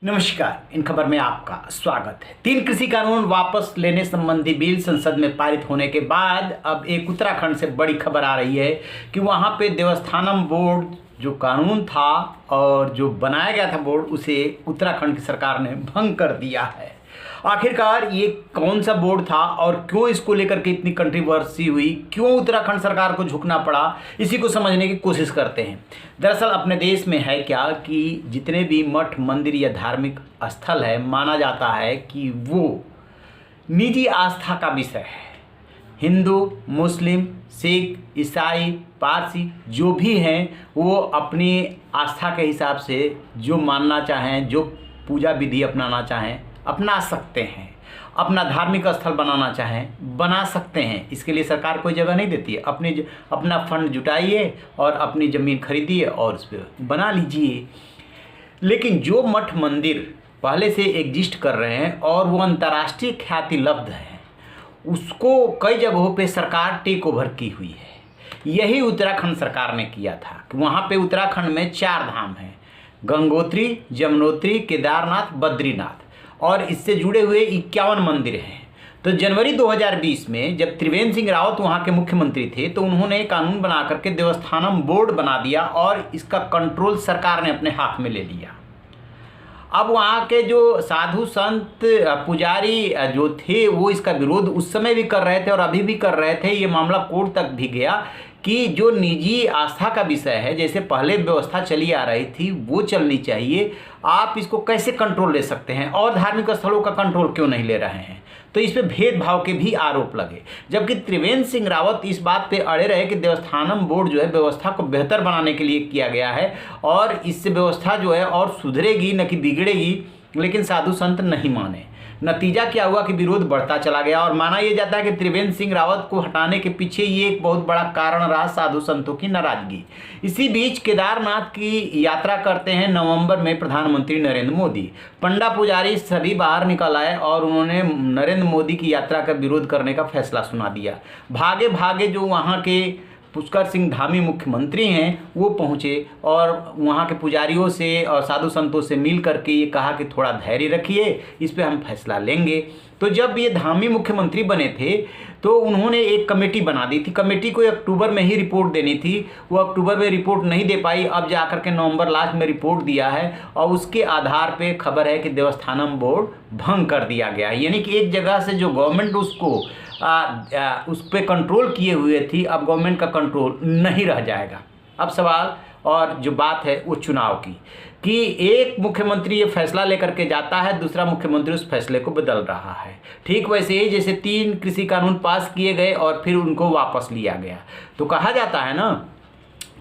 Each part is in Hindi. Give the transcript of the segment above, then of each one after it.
नमस्कार, इन खबर में आपका स्वागत है। 3 कृषि कानून वापस लेने संबंधी बिल संसद में पारित होने के बाद अब एक उत्तराखंड से बड़ी खबर आ रही है कि वहां पे देवस्थानम बोर्ड जो कानून था और जो बनाया गया था बोर्ड, उसे उत्तराखंड की सरकार ने भंग कर दिया है। आखिरकार ये कौन सा बोर्ड था और क्यों इसको लेकर के इतनी कंट्रोवर्सी हुई, क्यों उत्तराखंड सरकार को झुकना पड़ा, इसी को समझने की कोशिश करते हैं। दरअसल अपने देश में है क्या कि जितने भी मठ मंदिर या धार्मिक स्थल है, माना जाता है कि वो निजी आस्था का विषय है। हिंदू, मुस्लिम, सिख, ईसाई, पारसी जो भी हैं वो अपनी आस्था के हिसाब से जो मानना चाहें, जो पूजा विधि अपनाना चाहें अपना सकते हैं, अपना धार्मिक स्थल बनाना चाहें बना सकते हैं। इसके लिए सरकार कोई जगह नहीं देती है। अपना फंड जुटाइए और अपनी ज़मीन खरीदिए और उस पर बना लीजिए। लेकिन जो मठ मंदिर पहले से एग्जिस्ट कर रहे हैं और वो अंतर्राष्ट्रीय ख्याति लब्ध है, उसको कई जगहों पे सरकार टेक ओवर की हुई है। यही उत्तराखंड सरकार ने किया था कि वहाँ पे उत्तराखंड में 4 धाम हैं: गंगोत्री, यमुनोत्री, केदारनाथ, बद्रीनाथ, और इससे जुड़े हुए 51 मंदिर हैं। तो जनवरी 2020 में जब त्रिवेंद्र सिंह रावत वहाँ के मुख्यमंत्री थे तो उन्होंने कानून बना करके देवस्थानम बोर्ड बना दिया और इसका कंट्रोल सरकार ने अपने हाथ में ले लिया। अब वहाँ के जो साधु संत पुजारी जो थे वो इसका विरोध उस समय भी कर रहे थे और अभी भी कर रहे थे। ये मामला कोर्ट तक भी गया कि जो निजी आस्था का विषय है, जैसे पहले व्यवस्था चली आ रही थी वो चलनी चाहिए। आप इसको कैसे कंट्रोल ले सकते हैं और धार्मिक स्थलों का कंट्रोल क्यों नहीं ले रहे हैं? तो इस पे भेदभाव के भी आरोप लगे। जबकि त्रिवेंद्र सिंह रावत इस बात पे अड़े रहे कि देवस्थानम बोर्ड जो है व्यवस्था को बेहतर बनाने के लिए किया गया है और इससे व्यवस्था जो है और सुधरेगी न कि बिगड़ेगी। लेकिन साधु संत नहीं माने। नतीजा क्या हुआ कि विरोध बढ़ता चला गया और माना यह जाता है कि त्रिवेंद्र सिंह रावत को हटाने के पीछे ये एक बहुत बड़ा कारण रहा साधु संतों की नाराजगी। इसी बीच केदारनाथ की यात्रा करते हैं नवंबर में प्रधानमंत्री नरेंद्र मोदी। पंडा पुजारी सभी बाहर निकल आए और उन्होंने नरेंद्र मोदी की यात्रा का विरोध करने का फैसला सुना दिया। भागे भागे जो वहाँ के पुष्कर सिंह धामी मुख्यमंत्री हैं वो पहुँचे और वहाँ के पुजारियों से और साधु संतों से मिल करके ये कहा कि थोड़ा धैर्य रखिए, इस पे हम फैसला लेंगे। तो जब ये धामी मुख्यमंत्री बने थे तो उन्होंने एक कमेटी बना दी थी। कमेटी को अक्टूबर में ही रिपोर्ट देनी थी, वो अक्टूबर में रिपोर्ट नहीं दे पाई। अब जाकर के नवंबर लास्ट में रिपोर्ट दिया है और उसके आधार पे खबर है कि देवस्थानम बोर्ड भंग कर दिया गया। यानी कि एक जगह से जो गवर्नमेंट उसको उस पर कंट्रोल किए हुए थी, अब गवर्नमेंट का कंट्रोल नहीं रह जाएगा। अब सवाल और जो बात है वो चुनाव की कि एक मुख्यमंत्री ये फैसला लेकर के जाता है, दूसरा मुख्यमंत्री उस फैसले को बदल रहा है। ठीक वैसे ही जैसे 3 कृषि कानून पास किए गए और फिर उनको वापस लिया गया। तो कहा जाता है ना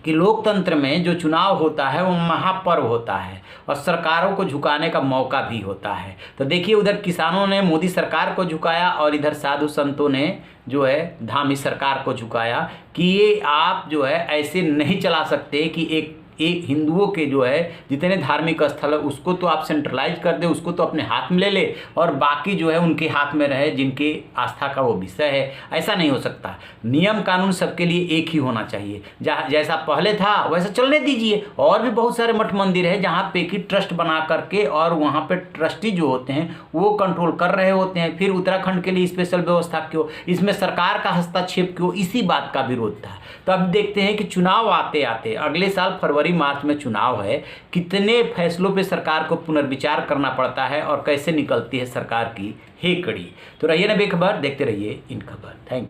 कि लोकतंत्र में जो चुनाव होता है वो महापर्व होता है और सरकारों को झुकाने का मौका भी होता है। तो देखिए, उधर किसानों ने मोदी सरकार को झुकाया और इधर साधु संतों ने जो है धामी सरकार को झुकाया कि ये आप जो है ऐसे नहीं चला सकते कि एक हिंदुओं के जो है जितने धार्मिक स्थल है उसको तो आप सेंट्रलाइज कर दे, उसको तो अपने हाथ में ले ले और बाकी जो है उनके हाथ में रहे जिनके आस्था का वो विषय है। ऐसा नहीं हो सकता। नियम कानून सबके लिए एक ही होना चाहिए। जैसा पहले था वैसा चलने दीजिए। और भी बहुत सारे मठ मंदिर है जहाँ पे कि ट्रस्ट बना करके और वहाँ पे ट्रस्टी जो होते हैं वो कंट्रोल कर रहे होते हैं। फिर उत्तराखंड के लिए स्पेशल व्यवस्था क्यों, इसमें सरकार का हस्तक्षेप क्यों, इसी बात का विरोध था। तो अब देखते हैं कि चुनाव आते आते अगले साल फरवरी मार्च में चुनाव है, कितने फैसलों पे सरकार को पुनर्विचार करना पड़ता है और कैसे निकलती है सरकार की हेकड़ी। तो रहिए ना बेखबर, देखते रहिए इन खबर। Thank you.